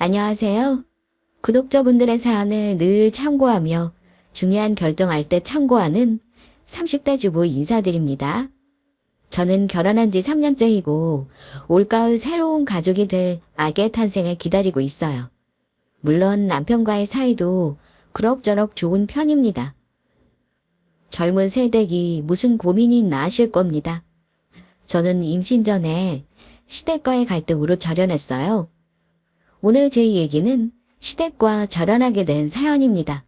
안녕하세요. 구독자분들의 사연을 늘 참고하며 중요한 결정할 때 참고하는 30대 주부 인사드립니다. 저는 결혼한 지 3년째이고 올가을 새로운 가족이 될 아기의 탄생을 기다리고 있어요. 물론 남편과의 사이도 그럭저럭 좋은 편입니다. 젊은 세대기 무슨 고민이 있나 하실 겁니다. 저는 임신 전에 시댁과의 갈등으로 절연했어요. 오늘 제 얘기는 시댁과 절연하게 된 사연입니다.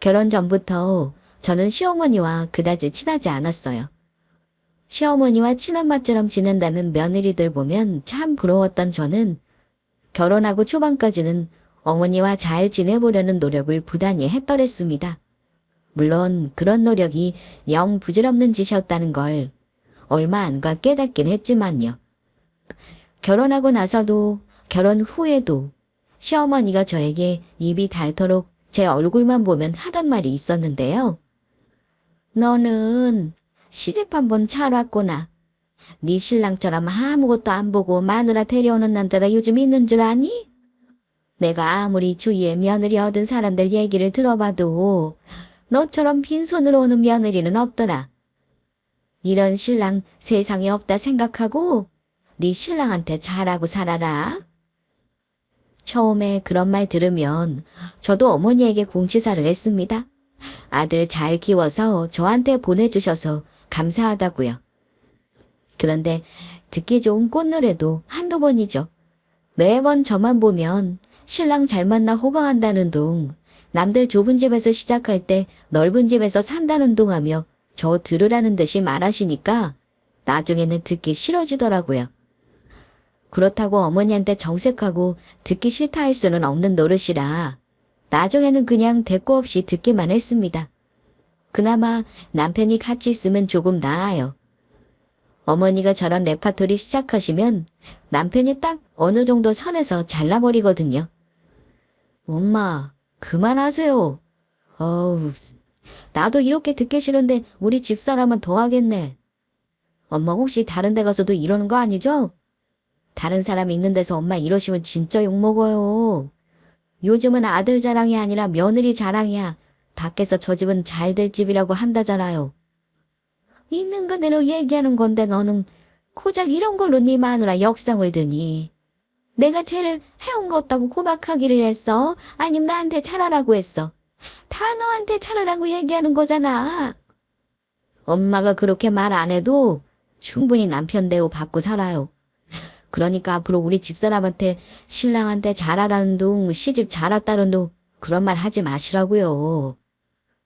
결혼 전부터 저는 시어머니와 그다지 친하지 않았어요. 시어머니와 친엄마처럼 지낸다는 며느리들 보면 참 부러웠던 저는 결혼하고 초반까지는 어머니와 잘 지내보려는 노력을 부단히 했더랬습니다. 물론 그런 노력이 영 부질없는 짓이었다는 걸 얼마 안 가 깨닫긴 했지만요. 결혼하고 나서도 결혼 후에도 시어머니가 저에게 입이 닳도록 제 얼굴만 보면 하던 말이 있었는데요. 너는 시집 한번 잘 왔구나. 네 신랑처럼 아무것도 안 보고 마누라 데려오는 남자가 요즘 있는 줄 아니? 내가 아무리 주위에 며느리 얻은 사람들 얘기를 들어봐도 너처럼 빈손으로 오는 며느리는 없더라. 이런 신랑 세상에 없다 생각하고 네 신랑한테 잘하고 살아라. 처음에 그런 말 들으면 저도 어머니에게 공치사를 했습니다. 아들 잘 키워서 저한테 보내주셔서 감사하다고요. 그런데 듣기 좋은 꽃노래도 한두 번이죠. 매번 저만 보면 신랑 잘 만나 호강한다는 둥, 남들 좁은 집에서 시작할 때 넓은 집에서 산다는 둥 하며 저 들으라는 듯이 말하시니까 나중에는 듣기 싫어지더라고요. 그렇다고 어머니한테 정색하고 듣기 싫다 할 수는 없는 노릇이라 나중에는 그냥 대꾸 없이 듣기만 했습니다. 그나마 남편이 같이 있으면 조금 나아요. 어머니가 저런 레파토리 시작하시면 남편이 딱 어느 정도 선에서 잘라버리거든요. 엄마, 그만하세요. 어우, 나도 이렇게 듣기 싫은데 우리 집사람은 더 하겠네. 엄마 혹시 다른 데 가서도 이러는 거 아니죠? 다른 사람 있는 데서 엄마 이러시면 진짜 욕먹어요. 요즘은 아들 자랑이 아니라 며느리 자랑이야. 밖에서 저 집은 잘 될 집이라고 한다잖아요. 있는 그대로 얘기하는 건데 너는 고작 이런 걸로 네 마누라 역상을 드니. 내가 쟤를 해온 거 없다고 고박하기를 했어? 아님 나한테 잘하라고 했어? 다 너한테 잘하라고 얘기하는 거잖아. 엄마가 그렇게 말 안 해도 충분히 남편 대우 받고 살아요. 그러니까 앞으로 우리 집사람한테 신랑한테 잘하라는 둥 시집 잘 왔다는 둥 그런 말 하지 마시라고요.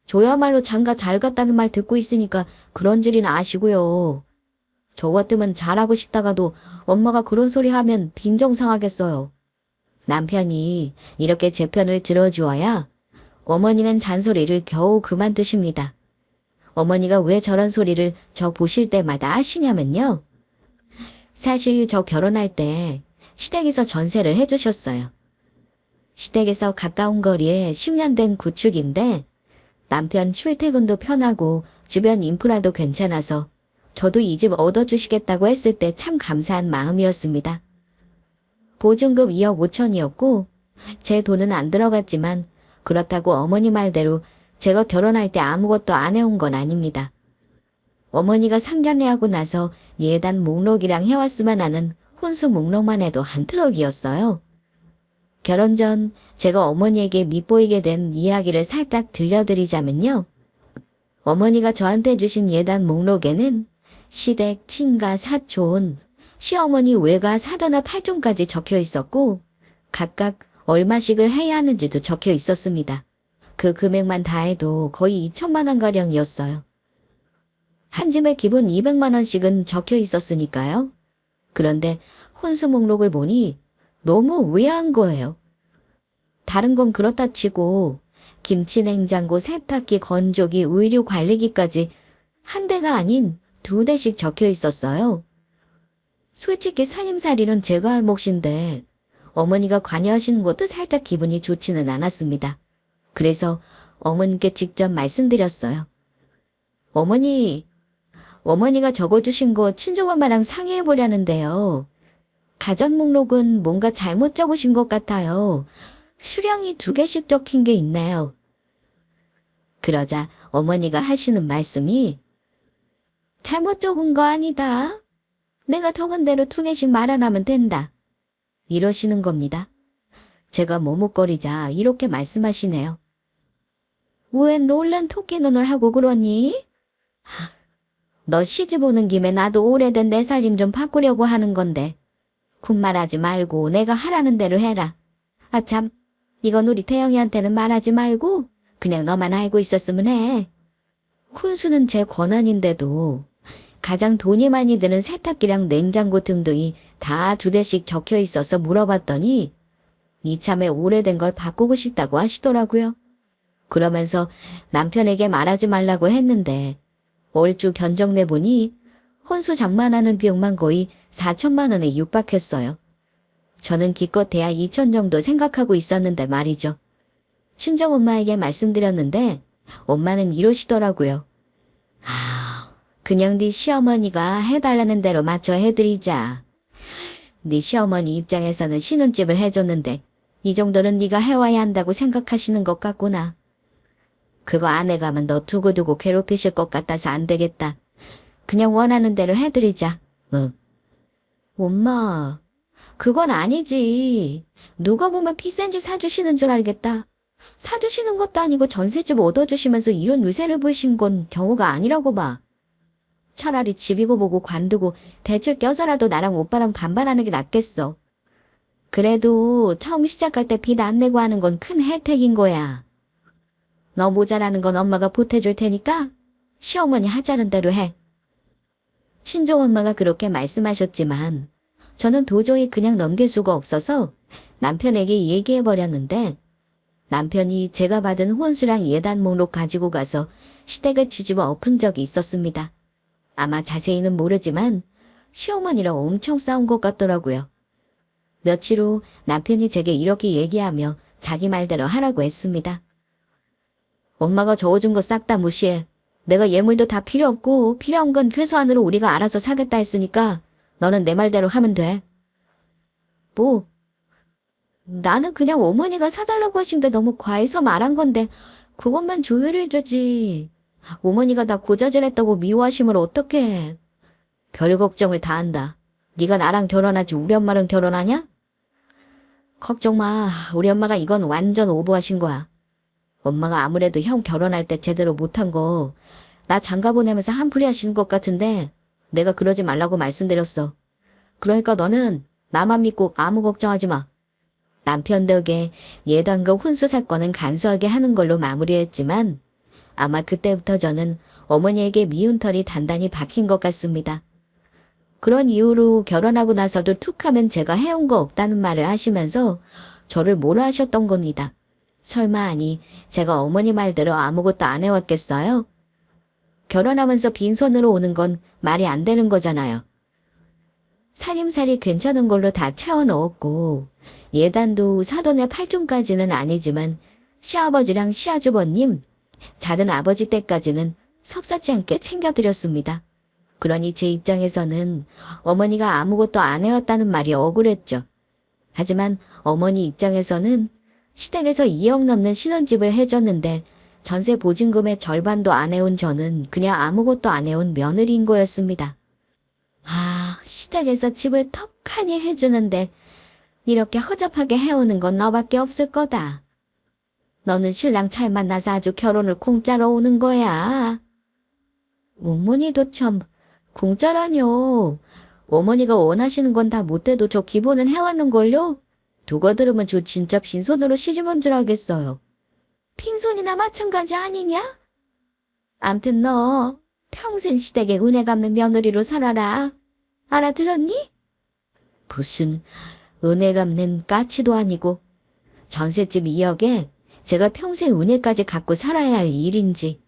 저야말로 장가 잘 갔다는 말 듣고 있으니까 그런 줄이나 아시고요. 저 같으면 잘하고 싶다가도 엄마가 그런 소리 하면 빈정상하겠어요. 남편이 이렇게 제 편을 들어주어야 어머니는 잔소리를 겨우 그만두십니다. 어머니가 왜 저런 소리를 저 보실 때마다 하시냐면요. 사실 저 결혼할 때 시댁에서 전세를 해주셨어요. 시댁에서 가까운 거리에 10년 된 구축인데 남편 출퇴근도 편하고 주변 인프라도 괜찮아서 저도 이 집 얻어주시겠다고 했을 때 참 감사한 마음이었습니다. 보증금 2억 5천이었고 제 돈은 안 들어갔지만 그렇다고 어머니 말대로 제가 결혼할 때 아무것도 안 해온 건 아닙니다. 어머니가 상견례하고 나서 예단 목록이랑 해왔으면 하는 혼수 목록만 해도 한 트럭이었어요. 결혼 전 제가 어머니에게 밉보이게 된 이야기를 살짝 들려드리자면요. 어머니가 저한테 주신 예단 목록에는 시댁, 친가, 사촌, 시어머니 외가 사돈아 팔촌까지 적혀 있었고 각각 얼마씩을 해야 하는지도 적혀 있었습니다. 그 금액만 다 해도 거의 2천만 원가량이었어요. 한 집에 기본 200만 원씩은 적혀 있었으니까요. 그런데 혼수 목록을 보니 너무 의아한 거예요. 다른 건 그렇다 치고 김치 냉장고, 세탁기, 건조기, 의류 관리기까지 한 대가 아닌 2대씩 적혀 있었어요. 솔직히 살림살이는 제가 할 몫인데 어머니가 관여하시는 것도 살짝 기분이 좋지는 않았습니다. 그래서 어머니께 직접 말씀드렸어요. 어머니가 적어주신 거 친정엄마랑 상의해보려는데요. 가전 목록은 뭔가 잘못 적으신 것 같아요. 수량이 2개씩 적힌 게 있네요. 그러자 어머니가 하시는 말씀이 잘못 적은 거 아니다. 내가 적은 대로 2개씩 말 안 하면 된다. 이러시는 겁니다. 제가 머뭇거리자 이렇게 말씀하시네요. 왜 놀란 토끼 눈을 하고 그러니? 너 시집 오는 김에 나도 오래된 내 살림 좀 바꾸려고 하는 건데 군말하지 말고 내가 하라는 대로 해라. 아참, 이건 우리 태영이한테는 말하지 말고 그냥 너만 알고 있었으면 해. 혼수는 제 권한인데도 가장 돈이 많이 드는 세탁기랑 냉장고 등등이 다 2대씩 적혀 있어서 물어봤더니 이참에 오래된 걸 바꾸고 싶다고 하시더라고요. 그러면서 남편에게 말하지 말라고 했는데 얼추 견적내보니 혼수 장만하는 비용만 거의 4천만 원에 육박했어요. 저는 기껏해야 2천 정도 생각하고 있었는데 말이죠. 친정엄마에게 말씀드렸는데 엄마는 이러시더라고요. 그냥 네 시어머니가 해달라는 대로 맞춰 해드리자. 네 시어머니 입장에서는 신혼집을 해줬는데 이 정도는 네가 해와야 한다고 생각하시는 것 같구나. 그거 안 해가면 너 두고두고 괴롭히실 것 같아서 안 되겠다. 그냥 원하는 대로 해드리자. 응. 엄마, 그건 아니지. 누가 보면 비싼 집 사주시는 줄 알겠다. 사주시는 것도 아니고 전셋집 얻어주시면서 이런 의세를 보이신 건 경우가 아니라고 봐. 차라리 집이고 뭐고 관두고 대출 껴서라도 나랑 오빠랑 반반하는 게 낫겠어. 그래도 처음 시작할 때 빚 안 내고 하는 건 큰 혜택인 거야. 너 모자라는 건 엄마가 보태줄 테니까 시어머니 하자는 대로 해. 친정엄마가 그렇게 말씀하셨지만 저는 도저히 그냥 넘길 수가 없어서 남편에게 얘기해버렸는데 남편이 제가 받은 혼수랑 예단 목록 가지고 가서 시댁을 뒤집어 엎은 적이 있었습니다. 아마 자세히는 모르지만 시어머니랑 엄청 싸운 것 같더라고요. 며칠 후 남편이 제게 이렇게 얘기하며 자기 말대로 하라고 했습니다. 엄마가 적어준 거 싹 다 무시해. 내가 예물도 다 필요 없고 필요한 건 최소한으로 우리가 알아서 사겠다 했으니까 너는 내 말대로 하면 돼. 뭐? 나는 그냥 어머니가 사달라고 하신데 너무 과해서 말한 건데 그것만 조율해주지. 어머니가 나 고자질했다고 미워하시면 어떡해. 별 걱정을 다 한다. 네가 나랑 결혼하지 우리 엄마랑 결혼하냐? 걱정 마. 우리 엄마가 이건 완전 오버하신 거야. 엄마가 아무래도 형 결혼할 때 제대로 못한 거 나 장가 보내면서 한풀이 하시는 것 같은데 내가 그러지 말라고 말씀드렸어. 그러니까 너는 나만 믿고 아무 걱정하지 마. 남편 덕에 예단과 혼수 사건은 간소하게 하는 걸로 마무리했지만 아마 그때부터 저는 어머니에게 미운 털이 단단히 박힌 것 같습니다. 그런 이후로 결혼하고 나서도 툭하면 제가 해온 거 없다는 말을 하시면서 저를 뭐라 하셨던 겁니다. 설마 아니 제가 어머니 말대로 아무것도 안 해왔겠어요? 결혼하면서 빈손으로 오는 건 말이 안 되는 거잖아요. 살림살이 괜찮은 걸로 다 채워 넣었고 예단도 사돈의 8촌까지는 아니지만 시아버지랑 시아주버님, 작은 아버지 때까지는 섭섭지 않게 챙겨드렸습니다. 그러니 제 입장에서는 어머니가 아무것도 안 해왔다는 말이 억울했죠. 하지만 어머니 입장에서는 시댁에서 2억 넘는 신혼집을 해줬는데 전세 보증금의 절반도 안 해온 저는 그냥 아무것도 안 해온 며느리인 거였습니다. 시댁에서 집을 턱하니 해주는데 이렇게 허접하게 해오는 건 너밖에 없을 거다. 너는 신랑 잘 만나서 아주 결혼을 공짜로 오는 거야. 어머니도 참 공짜라뇨. 어머니가 원하시는 건 다 못해도 저 기본은 해왔는걸요? 두고 들으면 저 진짜 빈손으로 시집 온 줄 알겠어요. 빈손이나 마찬가지 아니냐? 암튼 너 평생 시댁에 은혜 갚는 며느리로 살아라. 알아들었니? 무슨 은혜 갚는 까치도 아니고 전셋집 2억에 제가 평생 은혜까지 갖고 살아야 할 일인지.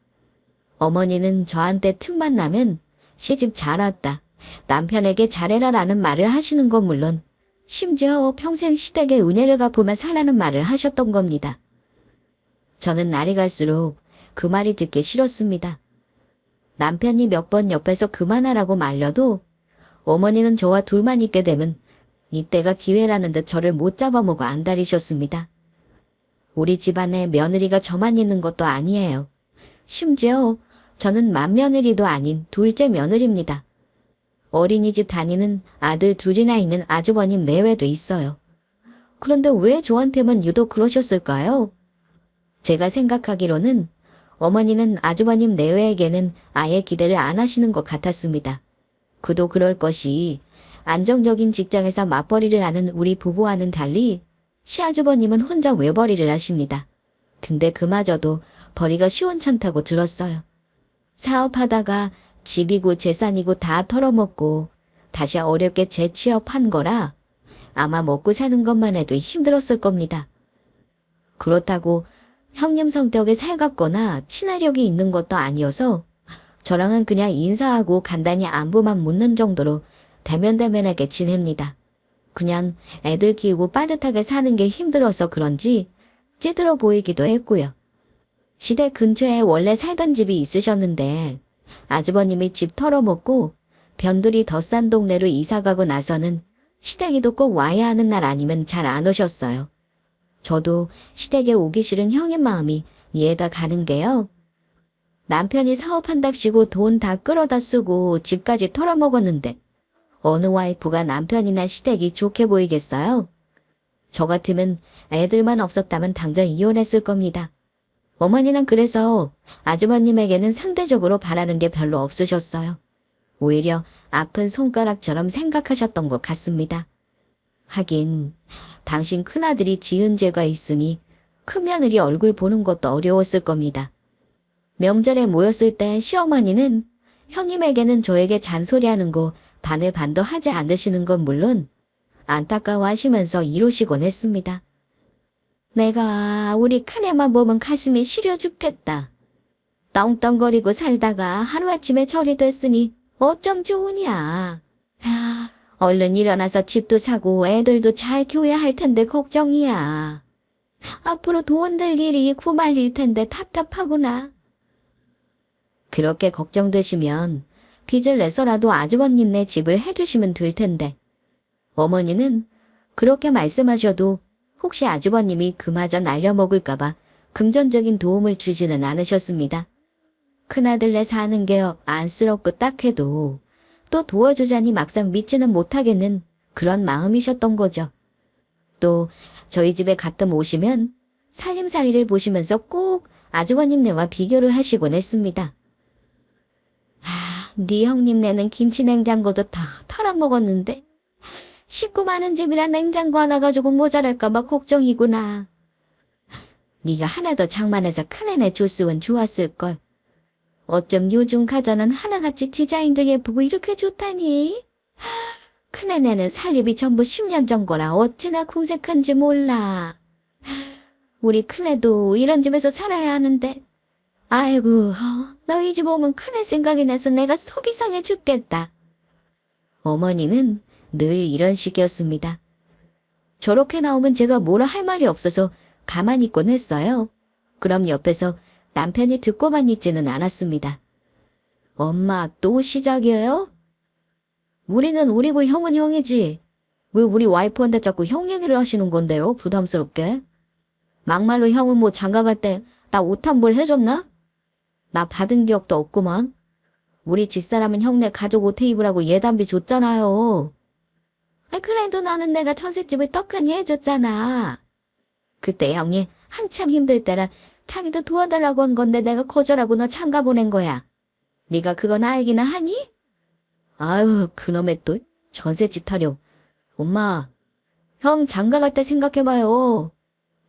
어머니는 저한테 틈만 나면 시집 잘 왔다, 남편에게 잘해라 라는 말을 하시는 건 물론 심지어 평생 시댁에 은혜를 갚으며 살라는 말을 하셨던 겁니다. 저는 날이 갈수록 그 말이 듣기 싫었습니다. 남편이 몇 번 옆에서 그만하라고 말려도 어머니는 저와 둘만 있게 되면 이때가 기회라는 듯 저를 못 잡아먹어 안달이셨습니다. 우리 집안에 며느리가 저만 있는 것도 아니에요. 심지어 저는 맏며느리도 아닌 둘째 며느리입니다. 어린이집 다니는 아들 둘이나 있는 아주버님 내외도 있어요. 그런데 왜 저한테만 유독 그러셨을까요? 제가 생각하기로는 어머니는 아주버님 내외에게는 아예 기대를 안 하시는 것 같았습니다. 그도 그럴 것이 안정적인 직장에서 맞벌이를 하는 우리 부부와는 달리 시아주버님은 혼자 외벌이를 하십니다. 근데 그마저도 벌이가 시원찮다고 들었어요. 사업하다가 집이고 재산이고 다 털어먹고 다시 어렵게 재취업한 거라 아마 먹고 사는 것만 해도 힘들었을 겁니다. 그렇다고 형님 성격에 살갑거나 친화력이 있는 것도 아니어서 저랑은 그냥 인사하고 간단히 안부만 묻는 정도로 대면대면하게 지냅니다. 그냥 애들 키우고 빠듯하게 사는 게 힘들어서 그런지 찌들어 보이기도 했고요. 시댁 근처에 원래 살던 집이 있으셨는데 아주버님이 집 털어먹고 변두리 더 싼 동네로 이사가고 나서는 시댁이도 꼭 와야 하는 날 아니면 잘 안 오셨어요. 저도 시댁에 오기 싫은 형의 마음이 이해가 가는 게요. 남편이 사업한답시고 돈 다 끌어다 쓰고 집까지 털어먹었는데 어느 와이프가 남편이나 시댁이 좋게 보이겠어요? 저 같으면 애들만 없었다면 당장 이혼했을 겁니다. 어머니는 그래서 아주버님에게는 상대적으로 바라는 게 별로 없으셨어요. 오히려 아픈 손가락처럼 생각하셨던 것 같습니다. 하긴 당신 큰아들이 지은 죄가 있으니 큰며느리 얼굴 보는 것도 어려웠을 겁니다. 명절에 모였을 때 시어머니는 형님에게는 저에게 잔소리하는 거 반의 반도 하지 않으시는 건 물론 안타까워하시면서 이러시곤 했습니다. 내가 우리 큰애만 보면 가슴이 시려 죽겠다. 떵떵거리고 살다가 하루아침에 저리 됐으니 어쩜 좋으냐. 얼른 일어나서 집도 사고 애들도 잘 키워야 할 텐데 걱정이야. 앞으로 돈 들 일이 구말릴 텐데 답답하구나. 그렇게 걱정되시면 빚을 내서라도 아주버님네 집을 해주시면 될 텐데. 어머니는 그렇게 말씀하셔도 혹시 아주버님이 그마저 날려먹을까봐 금전적인 도움을 주지는 않으셨습니다. 큰아들네 사는 게 안쓰럽고 딱해도 또 도와주자니 막상 믿지는 못하겠는 그런 마음이셨던 거죠. 또 저희 집에 가끔 오시면 살림살이를 보시면서 꼭 아주버님네와 비교를 하시곤 했습니다. 네 형님네는 김치냉장고도 다 털어먹었는데 식구 많은 집이라 냉장고 하나 가지고 모자랄까봐 걱정이구나. 네가 하나 더 장만해서 큰애네 줬으면 좋았을걸. 어쩜 요즘 가전은 하나같이 디자인도 예쁘고 이렇게 좋다니. 큰애네는 살림이 전부 10년 전 거라 어찌나 궁색한지 몰라. 우리 큰애도 이런 집에서 살아야 하는데. 아이고, 너희 집 오면 큰애 생각이 나서 내가 속이 상해 죽겠다. 어머니는 늘 이런 식이었습니다. 저렇게 나오면 제가 뭐라 할 말이 없어서 가만히 있곤 했어요. 그럼 옆에서 남편이 듣고만 있지는 않았습니다. 엄마 또 시작이에요? 우리는 우리고 형은 형이지. 왜 우리 와이프한테 자꾸 형 얘기를 하시는 건데요? 부담스럽게. 막말로 형은 뭐 장가갈 때 나 옷 한 벌 해줬나? 나 받은 기억도 없구만. 우리 집사람은 형네 가족 옷 입으라고 예단비 줬잖아요. 그래도 나는 내가 전셋집을 떡하니 해줬잖아. 그때 형이 한참 힘들 때라 자기도 도와달라고 한 건데 내가 거절하고 너 장가 보낸 거야. 네가 그건 알기나 하니? 아유, 그놈의 또 전셋집 타령. 엄마, 형 장가 갈 때 생각해봐요.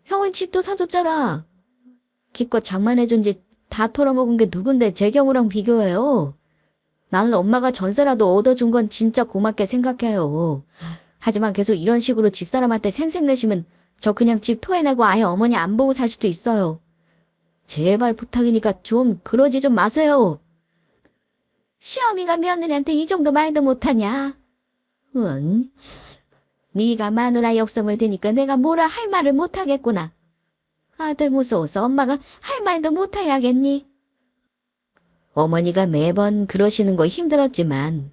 형은 집도 사줬잖아. 기껏 장만해준 집 다 털어먹은 게 누군데 제 경우랑 비교해요. 나는 엄마가 전세라도 얻어준 건 진짜 고맙게 생각해요. 하지만 계속 이런 식으로 집사람한테 생색내시면 저 그냥 집 토해내고 아예 어머니 안 보고 살 수도 있어요. 제발 부탁이니까 좀 그러지 좀 마세요. 시어미가 며느리한테 이 정도 말도 못하냐? 응. 네가 마누라 역성을 드니까 내가 뭐라 할 말을 못하겠구나. 아들 무서워서 엄마가 할 말도 못해야겠니? 어머니가 매번 그러시는 거 힘들었지만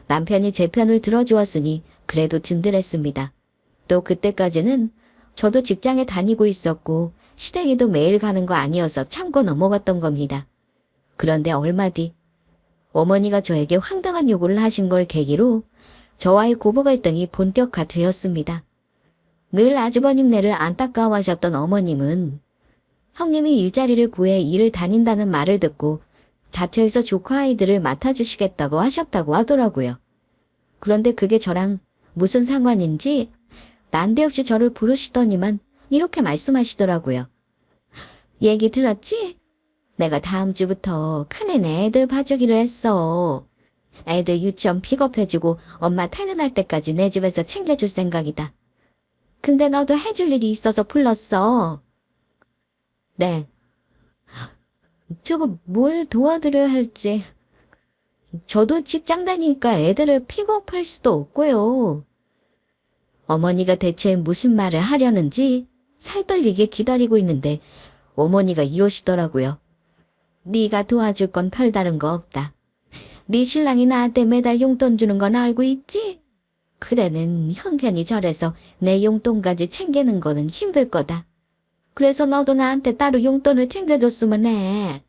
남편이 제 편을 들어주었으니 그래도 든든했습니다. 또 그때까지는 저도 직장에 다니고 있었고 시댁에도 매일 가는 거 아니어서 참고 넘어갔던 겁니다. 그런데 얼마 뒤 어머니가 저에게 황당한 요구를 하신 걸 계기로 저와의 고부 갈등이 본격화되었습니다. 늘 아주버님네를 안타까워하셨던 어머님은 형님이 일자리를 구해 일을 다닌다는 말을 듣고 자처에서 조카 아이들을 맡아주시겠다고 하셨다고 하더라고요. 그런데 그게 저랑 무슨 상관인지 난데없이 저를 부르시더니만 이렇게 말씀하시더라고요. 얘기 들었지? 내가 다음 주부터 큰애네 애들 봐주기로 했어. 애들 유치원 픽업해주고 엄마 퇴근할 때까지 내 집에서 챙겨줄 생각이다. 근데 너도 해줄 일이 있어서 불렀어. 네. 저거 뭘 도와드려야 할지. 저도 직장 다니니까 애들을 픽업할 수도 없고요. 어머니가 대체 무슨 말을 하려는지 살떨리게 기다리고 있는데 어머니가 이러시더라고요. 네가 도와줄 건 별다른 거 없다. 네 신랑이 나한테 매달 용돈 주는 건 알고 있지? 그대는 형편이 저래서 내 용돈까지 챙기는 거는 힘들 거다. 그래서 너도 나한테 따로 용돈을 챙겨줬으면 해.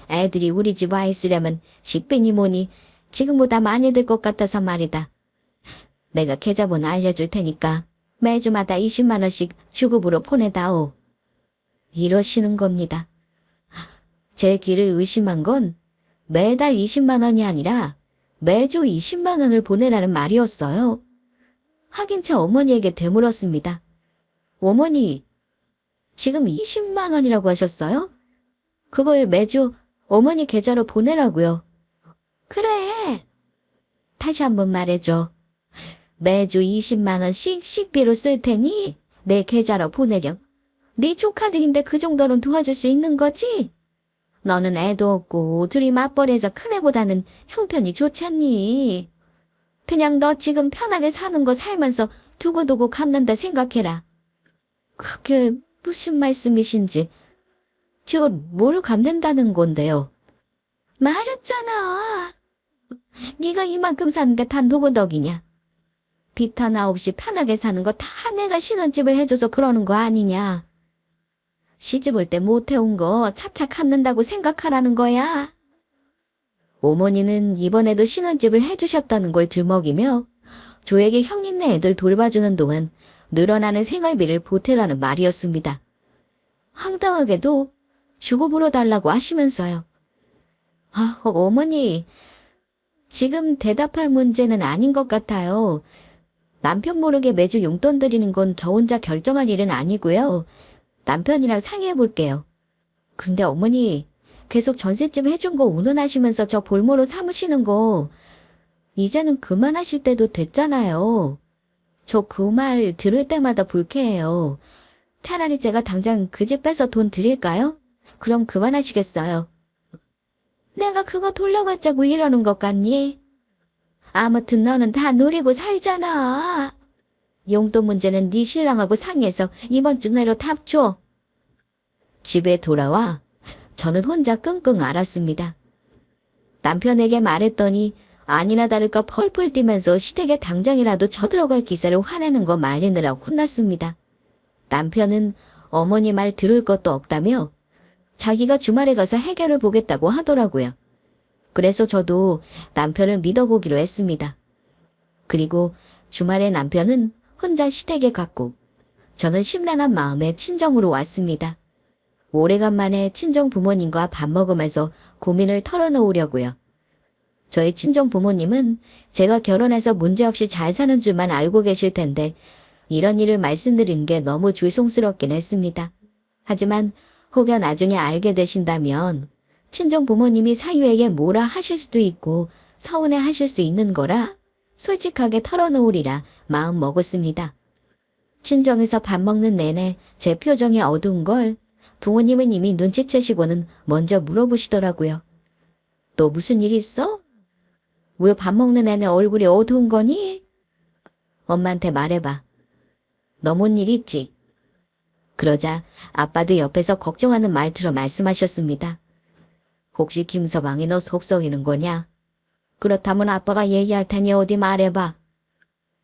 애들이 우리 집 와 있으려면 식비니 뭐니 지금보다 많이 들 것 같아서 말이다. 내가 계좌번호 알려줄 테니까 매주마다 20만 원씩 주급으로 보내다오. 이러시는 겁니다. 제 귀를 의심한 건 매달 20만 원이 아니라 매주 20만 원을 보내라는 말이었어요. 하긴 제 어머니에게 되물었습니다. 어머니, 지금 20만 원이라고 하셨어요? 그걸 매주 어머니 계좌로 보내라고요. 그래. 다시 한번 말해줘. 매주 20만 원씩 식비로 쓸 테니 내 계좌로 보내렴. 네 조카들인데 그 정도는 도와줄 수 있는 거지? 너는 애도 없고 둘이 맞벌이해서 큰애보다는 형편이 좋잖니. 그냥 너 지금 편하게 사는 거 살면서 두고두고 갚는다 생각해라. 그게 무슨 말씀이신지. 지금 뭘 갚는다는 건데요? 말했잖아. 네가 이만큼 사는 게 다 누구 덕이냐? 빚 하나 없이 편하게 사는 거 다 내가 신혼집을 해줘서 그러는 거 아니냐? 시집 올 때 못 해온 거 차차 갚는다고 생각하라는 거야. 어머니는 이번에도 신혼집을 해주셨다는 걸 들먹이며 저에게 형님네 애들 돌봐주는 동안 늘어나는 생활비를 보태라는 말이었습니다. 황당하게도 주고 불어달라고 하시면서요. 아, 어머니, 지금 대답할 문제는 아닌 것 같아요. 남편 모르게 매주 용돈 드리는 건 저 혼자 결정할 일은 아니고요. 남편이랑 상의해 볼게요. 근데 어머니, 계속 전셋집 해준 거 운운하시면서 저 볼모로 삼으시는 거 이제는 그만하실 때도 됐잖아요. 저 그 말 들을 때마다 불쾌해요. 차라리 제가 당장 그 집 빼서 돈 드릴까요? 그럼 그만하시겠어요. 내가 그거 돌려받자고 이러는 것 같니? 아무튼 너는 다 노리고 살잖아. 용돈 문제는 네 신랑하고 상의해서 이번 주 내로 답 줘. 집에 돌아와 저는 혼자 끙끙 앓았습니다. 남편에게 말했더니 아니나 다를까 펄펄 뛰면서 시댁에 당장이라도 쳐들어갈 기세를 화내는 거 말리느라 혼났습니다. 남편은 어머니 말 들을 것도 없다며 자기가 주말에 가서 해결을 보겠다고 하더라고요. 그래서 저도 남편을 믿어보기로 했습니다. 그리고 주말에 남편은 혼자 시댁에 갔고 저는 심란한 마음에 친정으로 왔습니다. 오래간만에 친정 부모님과 밥 먹으면서 고민을 털어놓으려고요. 저희 친정 부모님은 제가 결혼해서 문제없이 잘 사는 줄만 알고 계실 텐데 이런 일을 말씀드린 게 너무 죄송스럽긴 했습니다. 하지만 혹여 나중에 알게 되신다면 친정 부모님이 사유에게 뭐라 하실 수도 있고 서운해 하실 수 있는 거라 솔직하게 털어놓으리라 마음 먹었습니다. 친정에서 밥 먹는 내내 제 표정이 어두운 걸 부모님은 이미 눈치채시고는 먼저 물어보시더라고요. 너 무슨 일 있어? 왜 밥 먹는 내내 얼굴이 어두운 거니? 엄마한테 말해봐. 너 뭔 일 있지? 그러자 아빠도 옆에서 걱정하는 말투로 말씀하셨습니다. 혹시 김서방이 너 속 썩이는 거냐? 그렇다면 아빠가 얘기할 테니 어디 말해봐.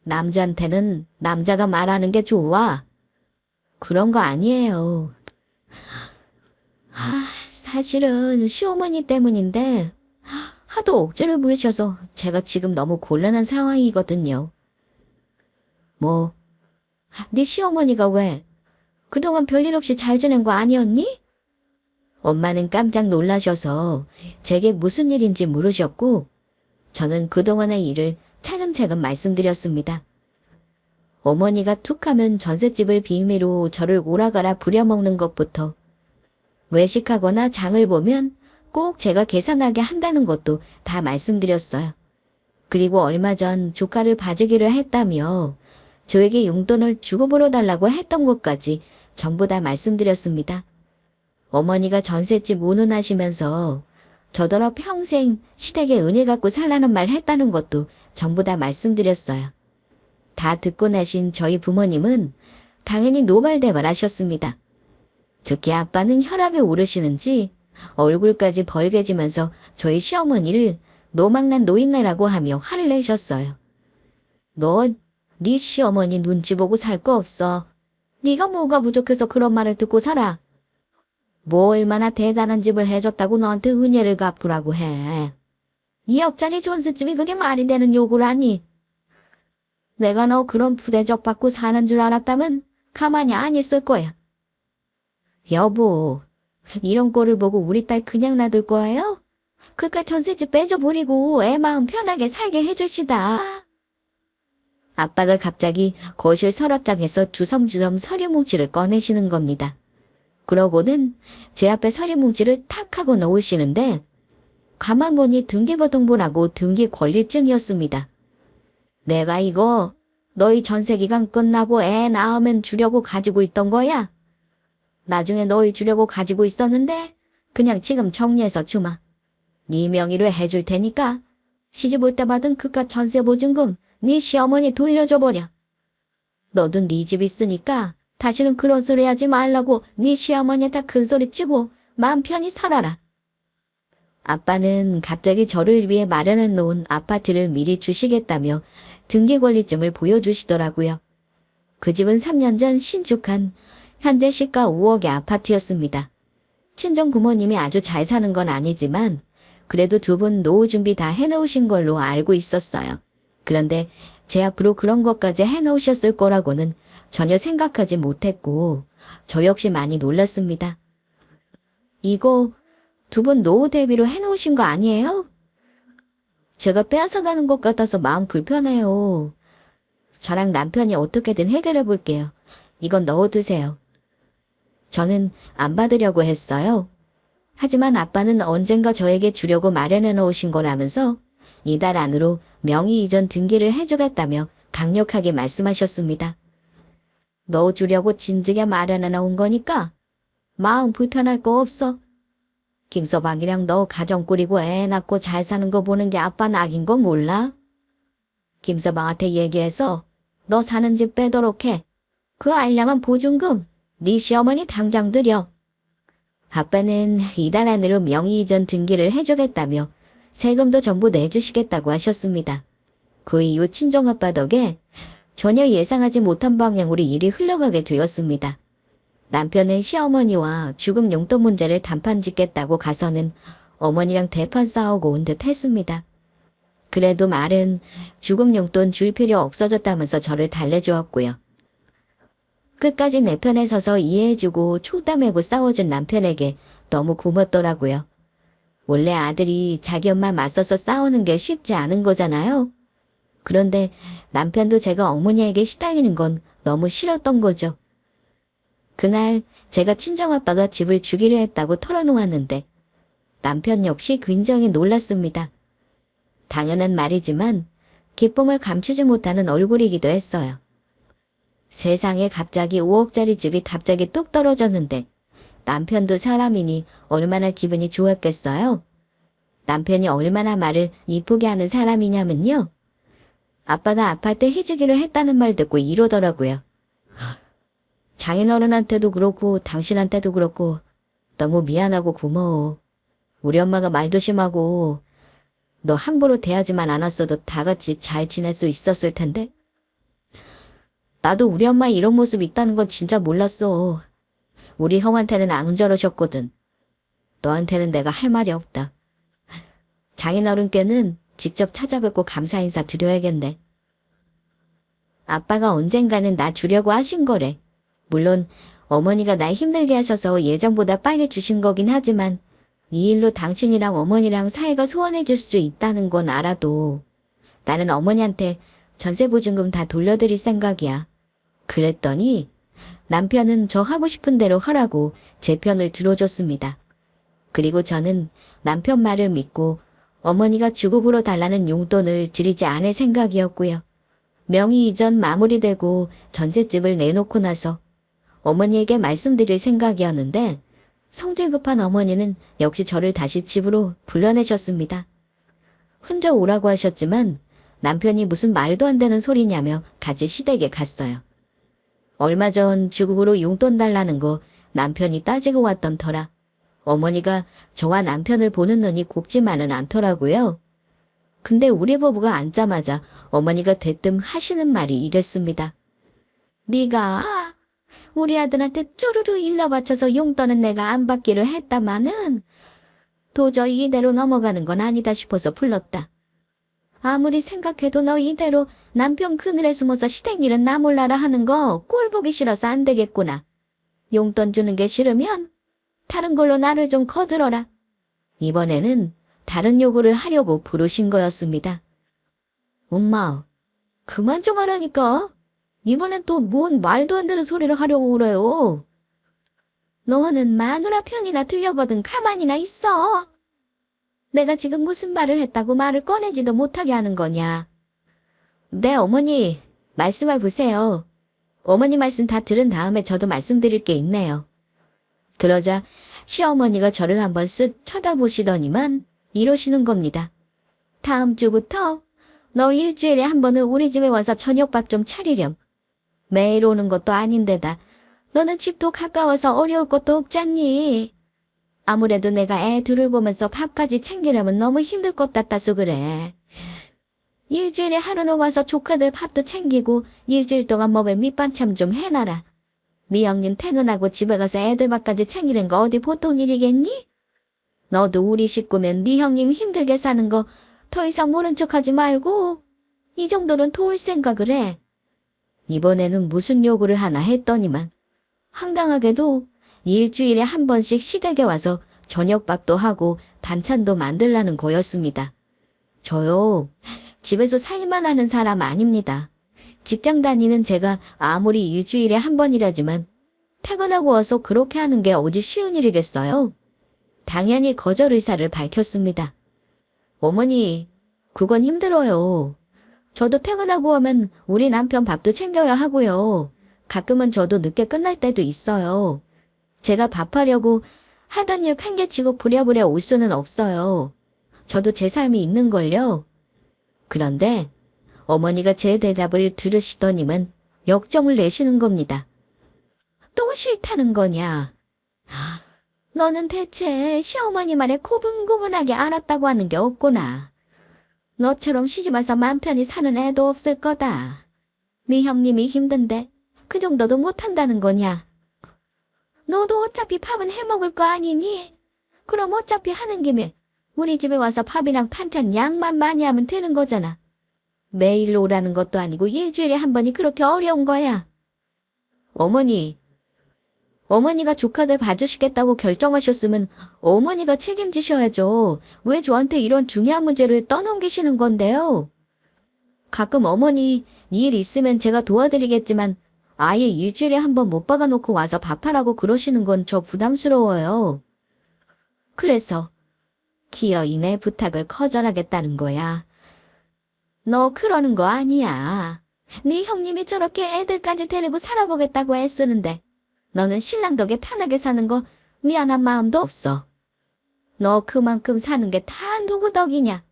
남자한테는 남자가 말하는 게 좋아. 그런 거 아니에요. 사실은 시어머니 때문인데 하도 억지를 부리셔서 제가 지금 너무 곤란한 상황이거든요. 뭐, 네 시어머니가 왜 그동안 별일 없이 잘 지낸 거 아니었니? 엄마는 깜짝 놀라셔서 제게 무슨 일인지 물으셨고 저는 그동안의 일을 차근차근 말씀드렸습니다. 어머니가 툭하면 전셋집을 빌미로 저를 오라가라 부려먹는 것부터 외식하거나 장을 보면 꼭 제가 계산하게 한다는 것도 다 말씀드렸어요. 그리고 얼마 전 조카를 봐주기를 했다며 저에게 용돈을 주고 보러달라고 했던 것까지 전부 다 말씀드렸습니다. 어머니가 전셋집 운운하시면서 저더러 평생 시댁에 은혜 갖고 살라는 말 했다는 것도 전부 다 말씀드렸어요. 다 듣고 나신 저희 부모님은 당연히 노발대발하셨습니다. 특히 아빠는 혈압이 오르시는지 얼굴까지 벌개지면서 저희 시어머니를 노망난 노인네라고 하며 화를 내셨어요. 너, 네 시어머니 눈치 보고 살 거 없어. 네가 뭐가 부족해서 그런 말을 듣고 살아. 뭐 얼마나 대단한 집을 해줬다고 너한테 은혜를 갚으라고 해. 2억짜리 존스집이 그게 말이 되는 요구라니. 내가 너 그런 부대접 받고 사는 줄 알았다면 가만히 안 있을 거야. 여보, 이런 꼴을 보고 우리 딸 그냥 놔둘 거예요? 그깟 전셋집 빼줘버리고 애 마음 편하게 살게 해줍시다. 아빠가 갑자기 거실 서랍장에서 주섬주섬 서류 뭉치를 꺼내시는 겁니다. 그러고는 제 앞에 서류 뭉치를 탁 하고 놓으시는데 가만 보니 등기부등본하고 등기권리증이었습니다. 내가 이거 너희 전세기간 끝나고 애 낳으면 주려고 가지고 있던 거야. 나중에 너희 주려고 가지고 있었는데 그냥 지금 정리해서 주마. 네 명의로 해줄 테니까 시집 올 때 받은 그깟 전세보증금 네 시어머니 돌려줘버려. 너도 네 집 있으니까 다시는 그런 소리 하지 말라고 네 시어머니한테 큰 소리 치고 마음 편히 살아라. 아빠는 갑자기 저를 위해 마련해 놓은 아파트를 미리 주시겠다며 등기권리증을 보여주시더라고요. 그 집은 3년 전 신축한 현재 시가 5억의 아파트였습니다. 친정 부모님이 아주 잘 사는 건 아니지만 그래도 두 분 노후 준비 다 해놓으신 걸로 알고 있었어요. 그런데 제 앞으로 그런 것까지 해놓으셨을 거라고는 전혀 생각하지 못했고 저 역시 많이 놀랐습니다. 이거 두 분 노후 대비로 해놓으신 거 아니에요? 제가 빼앗아가는 것 같아서 마음 불편해요. 저랑 남편이 어떻게든 해결해 볼게요. 이건 넣어두세요. 저는 안 받으려고 했어요. 하지만 아빠는 언젠가 저에게 주려고 마련해 놓으신 거라면서 이달 안으로 명의 이전 등기를 해주겠다며 강력하게 말씀하셨습니다. 넣어주려고 진즉에 마련해 놓은 거니까 마음 불편할 거 없어. 김서방이랑 너 가정 꾸리고 애 낳고 잘 사는 거 보는 게 아빠 낙인 거 몰라? 김서방한테 얘기해서 너 사는 집 빼도록 해. 그 알량한 보증금 네 시어머니 당장 드려. 아빠는 이달 안으로 명의 이전 등기를 해주겠다며 세금도 전부 내주시겠다고 하셨습니다. 그 이후 친정아빠 덕에 전혀 예상하지 못한 방향으로 일이 흘러가게 되었습니다. 남편은 시어머니와 죽음 용돈 문제를 단판 짓겠다고 가서는 어머니랑 대판 싸우고 온 듯 했습니다. 그래도 말은 죽음 용돈 줄 필요 없어졌다면서 저를 달래주었고요. 끝까지 내 편에 서서 이해해주고 총담매고 싸워준 남편에게 너무 고맙더라고요. 원래 아들이 자기 엄마 맞서서 싸우는 게 쉽지 않은 거잖아요. 그런데 남편도 제가 어머니에게 시달리는 건 너무 싫었던 거죠. 그날 제가 친정아빠가 집을 주기로 했다고 털어놓았는데 남편 역시 굉장히 놀랐습니다. 당연한 말이지만 기쁨을 감추지 못하는 얼굴이기도 했어요. 세상에 갑자기 5억짜리 집이 갑자기 뚝 떨어졌는데 남편도 사람이니 얼마나 기분이 좋았겠어요? 남편이 얼마나 말을 이쁘게 하는 사람이냐면요. 아빠가 아파트 해주기로 했다는 말 듣고 이러더라고요. 장인어른한테도 그렇고 당신한테도 그렇고 너무 미안하고 고마워. 우리 엄마가 말도 심하고 너 함부로 대하지만 않았어도 다 같이 잘 지낼 수 있었을 텐데 나도 우리 엄마 이런 모습 있다는 건 진짜 몰랐어. 우리 형한테는 안 저러셨거든. 너한테는 내가 할 말이 없다. 장인어른께는 직접 찾아뵙고 감사 인사 드려야겠네. 아빠가 언젠가는 나 주려고 하신 거래. 물론 어머니가 날 힘들게 하셔서 예전보다 빨리 주신 거긴 하지만 이 일로 당신이랑 어머니랑 사이가 소원해질 수 있다는 건 알아도 나는 어머니한테 전세보증금 다 돌려드릴 생각이야. 그랬더니 남편은 저 하고 싶은 대로 하라고 제 편을 들어줬습니다. 그리고 저는 남편 말을 믿고 어머니가 주급으로 달라는 용돈을 지르지 않을 생각이었고요. 명의 이전 마무리되고 전셋집을 내놓고 나서 어머니에게 말씀드릴 생각이었는데 성질 급한 어머니는 역시 저를 다시 집으로 불러내셨습니다. 혼자 오라고 하셨지만 남편이 무슨 말도 안 되는 소리냐며 같이 시댁에 갔어요. 얼마 전 주국으로 용돈 달라는 거 남편이 따지고 왔던 터라 어머니가 저와 남편을 보는 눈이 곱지만은 않더라고요. 근데 우리 부부가 앉자마자 어머니가 대뜸 하시는 말이 이랬습니다. 네가 우리 아들한테 쪼르르 일러 바쳐서 용돈은 내가 안 받기를 했다마는 도저히 이대로 넘어가는 건 아니다 싶어서 불렀다. 아무리 생각해도 너 이대로 남편 그늘에 숨어서 시댁 일은 나 몰라라 하는 거 꼴 보기 싫어서 안 되겠구나. 용돈 주는 게 싫으면 다른 걸로 나를 좀 거들어라. 이번에는 다른 요구를 하려고 부르신 거였습니다. 엄마, 그만 좀 하라니까. 이번엔 또 뭔 말도 안 되는 소리를 하려고 그래요. 너는 마누라 편이나 들려거든 가만히나 있어. 내가 지금 무슨 말을 했다고 말을 꺼내지도 못하게 하는 거냐. 네, 어머니, 말씀해 보세요. 어머니 말씀 다 들은 다음에 저도 말씀드릴 게 있네요. 그러자 시어머니가 저를 한번 쓱 쳐다보시더니만 이러시는 겁니다. 다음 주부터 너 일주일에 한 번은 우리 집에 와서 저녁밥 좀 차리렴. 매일 오는 것도 아닌데다 너는 집도 가까워서 어려울 것도 없잖니. 아무래도 내가 애 둘을 보면서 밥까지 챙기려면 너무 힘들 것 같아서 그래. 일주일에 하루는 와서 조카들 밥도 챙기고 일주일 동안 먹을 밑반찬 좀 해놔라. 네 형님 퇴근하고 집에 가서 애들 밥까지 챙기는 거 어디 보통 일이겠니? 너도 우리 식구면 네 형님 힘들게 사는 거 더 이상 모른 척하지 말고 이 정도는 도울 생각을 해. 이번에는 무슨 요구를 하나 했더니만 황당하게도 일주일에 한 번씩 시댁에 와서 저녁밥도 하고 반찬도 만들라는 거였습니다. 저요, 집에서 살만 하는 사람 아닙니다. 직장 다니는 제가 아무리 일주일에 한 번이라지만 퇴근하고 와서 그렇게 하는 게 어디 쉬운 일이겠어요? 당연히 거절 의사를 밝혔습니다. 어머니, 그건 힘들어요. 저도 퇴근하고 오면 우리 남편 밥도 챙겨야 하고요. 가끔은 저도 늦게 끝날 때도 있어요. 제가 밥하려고 하던 일 팽개치고 부랴부랴 올 수는 없어요. 저도 제 삶이 있는걸요. 그런데 어머니가 제 대답을 들으시더니만 역정을 내시는 겁니다. 또 싫다는 거냐? 너는 대체 시어머니 말에 고분고분하게 알았다고 하는 게 없구나. 너처럼 시집와서 맘 편히 사는 애도 없을 거다. 네 형님이 힘든데 그 정도도 못한다는 거냐? 너도 어차피 밥은 해먹을 거 아니니? 그럼 어차피 하는 김에 우리 집에 와서 밥이랑 반찬 양만 많이 하면 되는 거잖아. 매일 오라는 것도 아니고 일주일에 한 번이 그렇게 어려운 거야. 어머니가 조카들 봐주시겠다고 결정하셨으면 어머니가 책임지셔야죠. 왜 저한테 이런 중요한 문제를 떠넘기시는 건데요? 가끔 어머니 일 있으면 제가 도와드리겠지만 아예 일주일에 한 번 못 박아놓고 와서 밥하라고 그러시는 건 저 부담스러워요. 그래서 기어이 내 부탁을 거절하겠다는 거야. 너 그러는 거 아니야. 네 형님이 저렇게 애들까지 데리고 살아보겠다고 애쓰는데 너는 신랑 덕에 편하게 사는 거 미안한 마음도 없어. 너 그만큼 사는 게 다 누구 덕이냐?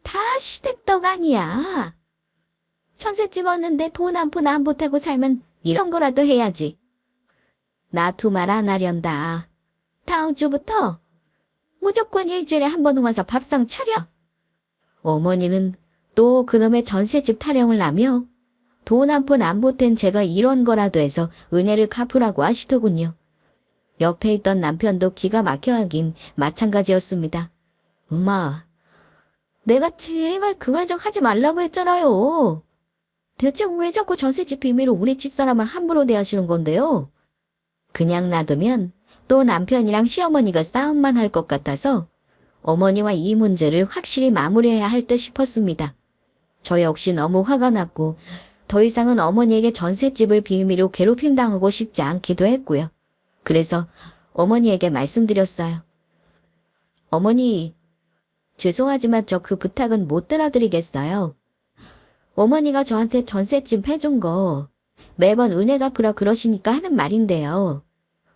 다 시댁 덕 아니야. 전셋집 얻는데 돈 한 푼 안 보태고 살면 이런 거라도 해야지. 나 두 말 안 하련다. 다음 주부터 무조건 일주일에 한 번은 와서 밥상 차려. 어머니는 또 그놈의 전셋집 타령을 하며 돈 한 푼 안 보탠 제가 이런 거라도 해서 은혜를 갚으라고 하시더군요. 옆에 있던 남편도 기가 막혀 하긴 마찬가지였습니다. 엄마, 내가 제발 그 말 좀 하지 말라고 했잖아요. 대체 왜 자꾸 전셋집 비밀로 우리 집사람을 함부로 대하시는 건데요? 그냥 놔두면 또 남편이랑 시어머니가 싸움만 할 것 같아서 어머니와 이 문제를 확실히 마무리해야 할 듯 싶었습니다. 저 역시 너무 화가 났고 더 이상은 어머니에게 전셋집을 비밀로 괴롭힘당하고 싶지 않기도 했고요. 그래서 어머니에게 말씀드렸어요. 어머니, 죄송하지만 저 그 부탁은 못 들어드리겠어요. 어머니가 저한테 전셋집 해준 거 매번 은혜 갚으라 그러시니까 하는 말인데요.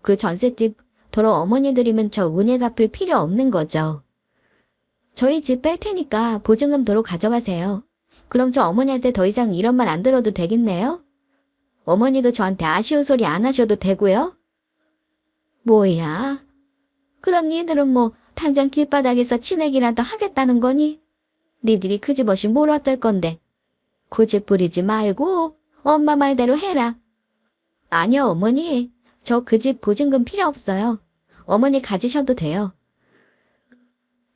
그 전셋집 도로 어머니 드리면 저 은혜 갚을 필요 없는 거죠. 저희 집 뺄 테니까 보증금 도로 가져가세요. 그럼 저 어머니한테 더 이상 이런 말 안 들어도 되겠네요? 어머니도 저한테 아쉬운 소리 안 하셔도 되고요. 뭐야? 그럼 니들은 뭐 당장 길바닥에서 치내기라도 하겠다는 거니? 니들이 그 집 없이 뭘 어떨 건데? 고집 부리지 말고 엄마 말대로 해라. 아니요, 어머니. 저 그 집 보증금 필요 없어요. 어머니 가지셔도 돼요.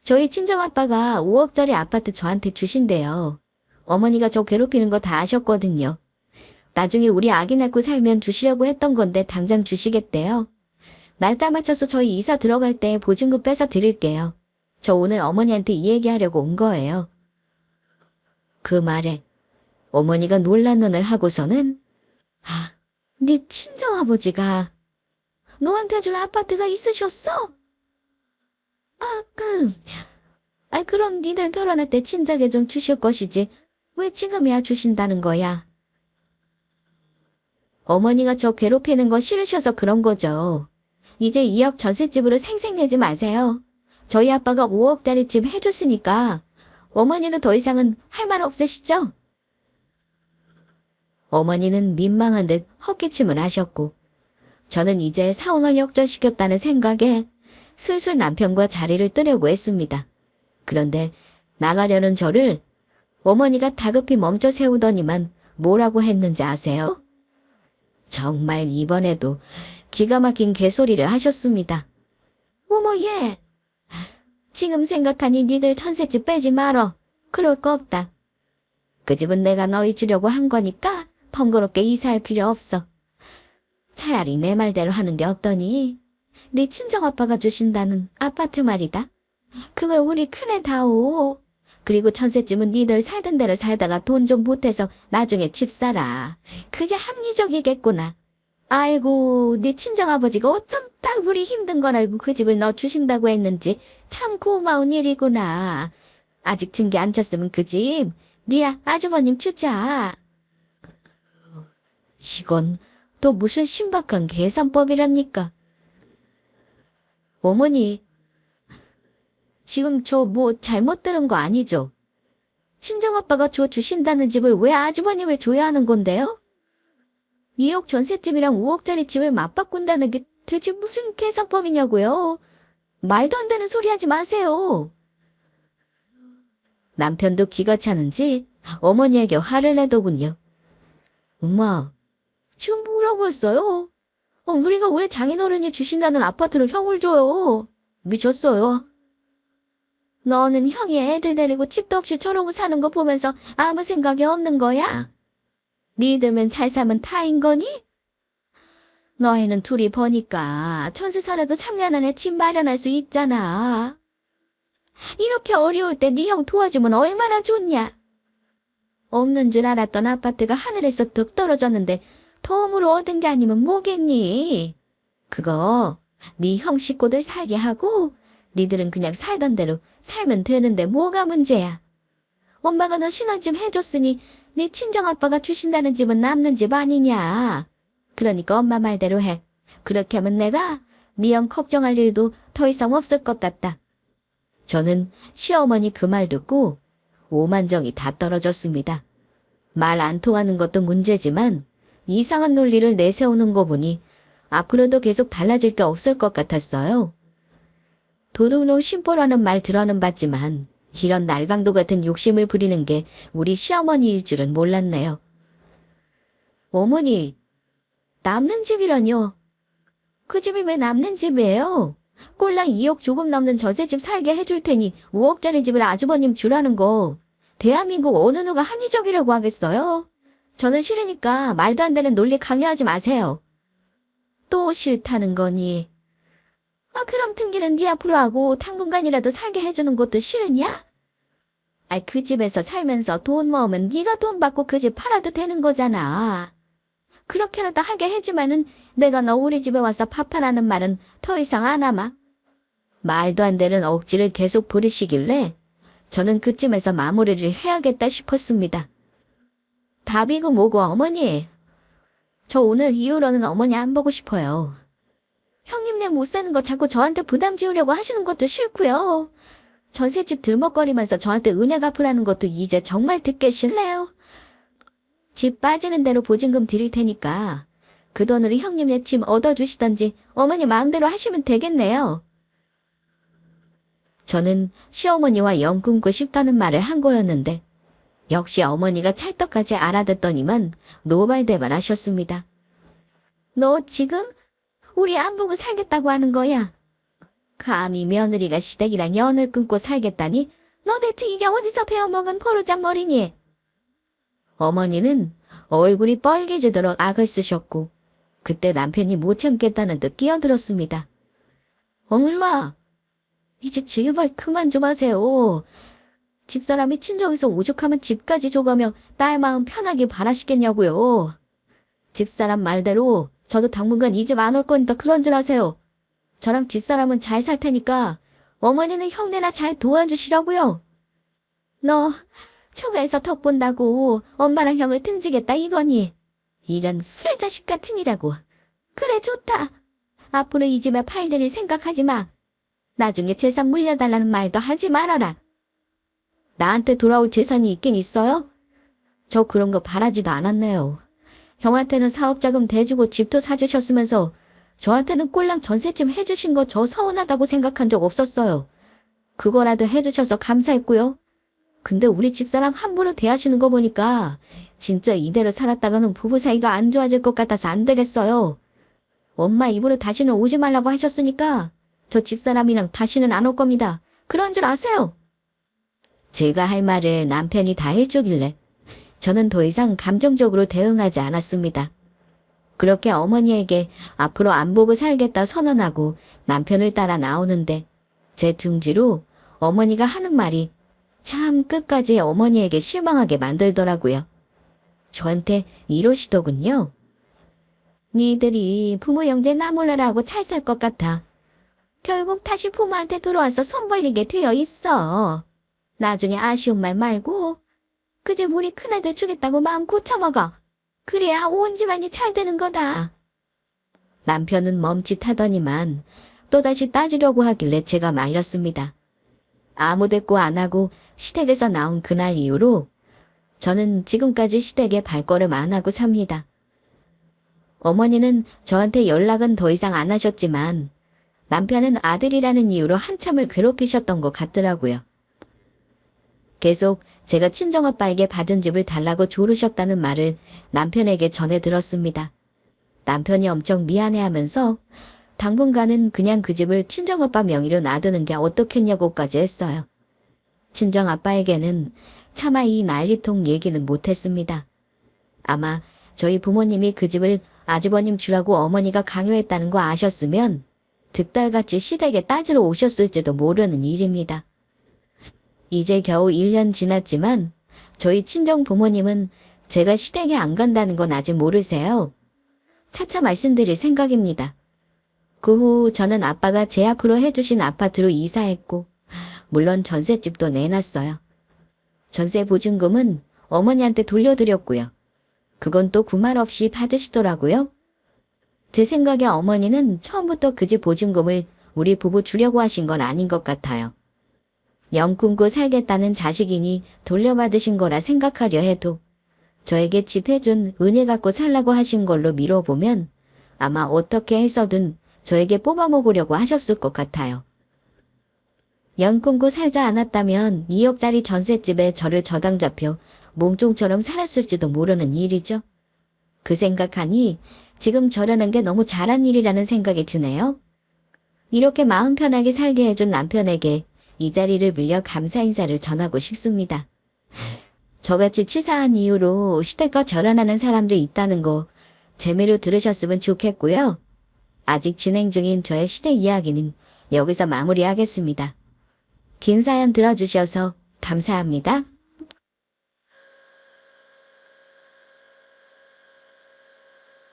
저희 친정아빠가 5억짜리 아파트 저한테 주신대요. 어머니가 저 괴롭히는 거 다 아셨거든요. 나중에 우리 아기 낳고 살면 주시려고 했던 건데 당장 주시겠대요. 날짜 맞춰서 저희 이사 들어갈 때 보증금 빼서 드릴게요. 저 오늘 어머니한테 이 얘기하려고 온 거예요. 그 말에 어머니가 놀란 눈을 하고서는 네 친정아버지가 너한테 줄 아파트가 있으셨어? 그럼 니들 결혼할 때 친자게 좀 주실 것이지 왜 지금이야 주신다는 거야? 어머니가 저 괴롭히는 거 싫으셔서 그런 거죠. 이제 2억 전셋집으로 생색 내지 마세요. 저희 아빠가 5억짜리 집 해줬으니까 어머니도 더 이상은 할 말 없으시죠? 어머니는 민망한 듯 헛기침을 하셨고 저는 이제 상황을 역전시켰다는 생각에 슬슬 남편과 자리를 뜨려고 했습니다. 그런데 나가려는 저를 어머니가 다급히 멈춰 세우더니만 뭐라고 했는지 아세요? 정말 이번에도 기가 막힌 개소리를 하셨습니다. 어머 얘, 지금 생각하니 니들 전셋집 빼지 말어. 그럴 거 없다. 그 집은 내가 너희 주려고 한 거니까 번거롭게 이사할 필요 없어. 차라리 내 말대로 하는 게 어떠니? 네 친정아빠가 주신다는 아파트 말이다. 그걸 우리 큰애 다오. 그리고 전셋집은 니들 살던 대로 살다가 돈 좀 보태서 나중에 집 사라. 그게 합리적이겠구나. 아이고, 네 친정아버지가 어쩜 딱 우리 힘든 걸 알고 그 집을 너 주신다고 했는지 참 고마운 일이구나. 아직 증기 안 쳤으면 그 집, 네 아주버님 주자. 이건 또 무슨 신박한 계산법이랍니까? 어머니, 지금 저 뭐 잘못 들은 거 아니죠? 친정아빠가 저 주신다는 집을 왜 아주버님을 줘야 하는 건데요? 2억 전셋집이랑 5억짜리 집을 맞바꾼다는 게 대체 무슨 계산법이냐고요? 말도 안 되는 소리 하지 마세요. 남편도 기가 차는지 어머니에게 화를 내더군요. 엄마, 지금 뭐라고 했어요? 우리가 왜 장인어른이 주신다는 아파트를 형을 줘요? 미쳤어요. 너는 형이 애들 데리고 집도 없이 저러고 사는 거 보면서 아무 생각이 없는 거야? 니들만 잘 사면 다인 거니? 너희는 둘이 버니까 천세 살아도 3년 안에 집 마련할 수 있잖아. 이렇게 어려울 때 네 형 도와주면 얼마나 좋냐? 없는 줄 알았던 아파트가 하늘에서 뚝 떨어졌는데 덤으로 얻은 게 아니면 뭐겠니? 그거 네 형 식구들 살게 하고 니들은 그냥 살던 대로 살면 되는데 뭐가 문제야? 엄마가 너 신혼집 해줬으니 네 친정아빠가 주신다는 집은 남는 집 아니냐? 그러니까 엄마 말대로 해. 그렇게 하면 내가 네 형 걱정할 일도 더 이상 없을 것 같다. 저는 시어머니 그 말 듣고 오만정이 다 떨어졌습니다. 말 안 통하는 것도 문제지만 이상한 논리를 내세우는 거 보니 앞으로도 계속 달라질 게 없을 것 같았어요. 도둑놈 심보라는 말 들어는 봤지만 이런 날강도 같은 욕심을 부리는 게 우리 시어머니일 줄은 몰랐네요. 어머니, 남는 집이라뇨? 그 집이 왜 남는 집이에요? 꼴랑 2억 조금 넘는 전셋집 살게 해줄 테니 5억짜리 집을 아주버님 주라는 거. 대한민국 어느 누가 합리적이라고 하겠어요? 저는 싫으니까 말도 안 되는 논리 강요하지 마세요. 또 싫다는 거니? 그럼 등기는 네 앞으로 하고 당분간이라도 살게 해주는 것도 싫으냐? 그 집에서 살면서 돈 모으면 네가 돈 받고 그 집 팔아도 되는 거잖아. 그렇게라도 하게 해주면은 내가 너 우리 집에 와서 밥하라는 말은 더 이상 안 하마. 말도 안 되는 억지를 계속 부리시길래 저는 그쯤에서 마무리를 해야겠다 싶었습니다. 답이고 뭐고 어머니. 저 오늘 이후로는 어머니 안 보고 싶어요. 형님네 못 사는 거 자꾸 저한테 부담 지우려고 하시는 것도 싫고요. 전셋집 들먹거리면서 저한테 은혜 갚으라는 것도 이제 정말 듣기 싫네요. 집 빠지는 대로 보증금 드릴 테니까 그 돈으로 형님네 집 얻어주시던지 어머니 마음대로 하시면 되겠네요. 저는 시어머니와 영 끊고 싶다는 말을 한 거였는데 역시 어머니가 찰떡같이 알아듣더니만 노발대발 하셨습니다. 너 지금 우리 안 보고 살겠다고 하는 거야? 감히 며느리가 시댁이랑 연을 끊고 살겠다니? 너 대체 이게 어디서 배워먹은 버르장머리니? 어머니는 얼굴이 빨개지도록 악을 쓰셨고 그때 남편이 못 참겠다는 듯 끼어들었습니다. 엄마, 이제 제발 그만 좀 하세요. 집사람이 친정에서 오죽하면 집까지 줘가며 딸 마음 편하게 바라시겠냐고요. 집사람 말대로 저도 당분간 이 집 안 올 거니까 그런 줄 아세요. 저랑 집사람은 잘 살 테니까 어머니는 형네나 잘 도와주시라고요. 너 처가에서 덕 본다고 엄마랑 형을 등지겠다 이거니? 이런 후레자식 같으니라고. 그래 좋다. 앞으로 이 집에 팔들이 생각하지 마. 나중에 재산 물려달라는 말도 하지 말아라. 나한테 돌아올 재산이 있긴 있어요? 저 그런 거 바라지도 않았네요. 형한테는 사업자금 대주고 집도 사주셨으면서 저한테는 꼴랑 전셋집 해주신 거 저 서운하다고 생각한 적 없었어요. 그거라도 해주셔서 감사했고요. 근데 우리 집사람 함부로 대하시는 거 보니까 진짜 이대로 살았다가는 부부 사이가 안 좋아질 것 같아서 안 되겠어요. 엄마 입으로 다시는 오지 말라고 하셨으니까 저 집사람이랑 다시는 안 올 겁니다. 그런 줄 아세요? 제가 할 말을 남편이 다 해주길래 저는 더 이상 감정적으로 대응하지 않았습니다. 그렇게 어머니에게 앞으로 안 보고 살겠다 선언하고 남편을 따라 나오는데 제 둥지로 어머니가 하는 말이 참 끝까지 어머니에게 실망하게 만들더라고요. 저한테 이러시더군요. 니들이 부모 형제 나 몰라라고 잘 살 것 같아. 결국 다시 부모한테 들어와서 손 벌리게 되어 있어. 나중에 아쉬운 말 말고 그 집 우리 큰아들 주겠다고 마음 고쳐먹어. 그래야 온 집안이 잘 되는 거다. 남편은 멈칫하더니만 또다시 따지려고 하길래 제가 말렸습니다. 아무 대꾸 안 하고 시댁에서 나온 그날 이후로 저는 지금까지 시댁에 발걸음 안 하고 삽니다. 어머니는 저한테 연락은 더 이상 안 하셨지만 남편은 아들이라는 이유로 한참을 괴롭히셨던 것 같더라고요. 계속 제가 친정아빠에게 받은 집을 달라고 조르셨다는 말을 남편에게 전해 들었습니다. 남편이 엄청 미안해하면서 당분간은 그냥 그 집을 친정아빠 명의로 놔두는 게 어떻겠냐고까지 했어요. 친정아빠에게는 차마 이 난리통 얘기는 못했습니다. 아마 저희 부모님이 그 집을 아주버님 주라고 어머니가 강요했다는 거 아셨으면 득달같이 시댁에 따지러 오셨을지도 모르는 일입니다. 이제 겨우 1년 지났지만 저희 친정 부모님은 제가 시댁에 안 간다는 건 아직 모르세요. 차차 말씀드릴 생각입니다. 그 후 저는 아빠가 제 앞으로 해주신 아파트로 이사했고 물론 전셋집도 내놨어요. 전세 보증금은 어머니한테 돌려드렸고요. 그건 또 구말 없이 받으시더라고요. 제 생각에 어머니는 처음부터 그 집 보증금을 우리 부부 주려고 하신 건 아닌 것 같아요. 영 끊고 살겠다는 자식이니 돌려받으신 거라 생각하려 해도 저에게 집 해준 은혜 갖고 살라고 하신 걸로 미뤄보면 아마 어떻게 해서든 저에게 뽑아먹으려고 하셨을 것 같아요. 영 끊고 살자 않았다면 2억짜리 전셋집에 저를 저당 잡혀 몸종처럼 살았을지도 모르는 일이죠. 그 생각하니 지금 저러는 게 너무 잘한 일이라는 생각이 드네요. 이렇게 마음 편하게 살게 해준 남편에게 이 자리를 빌려 감사 인사를 전하고 싶습니다. 저같이 치사한 이유로 시댁과 절연하는 사람들이 있다는 거 재미로 들으셨으면 좋겠고요. 아직 진행 중인 저의 시댁 이야기는 여기서 마무리하겠습니다. 긴 사연 들어주셔서 감사합니다.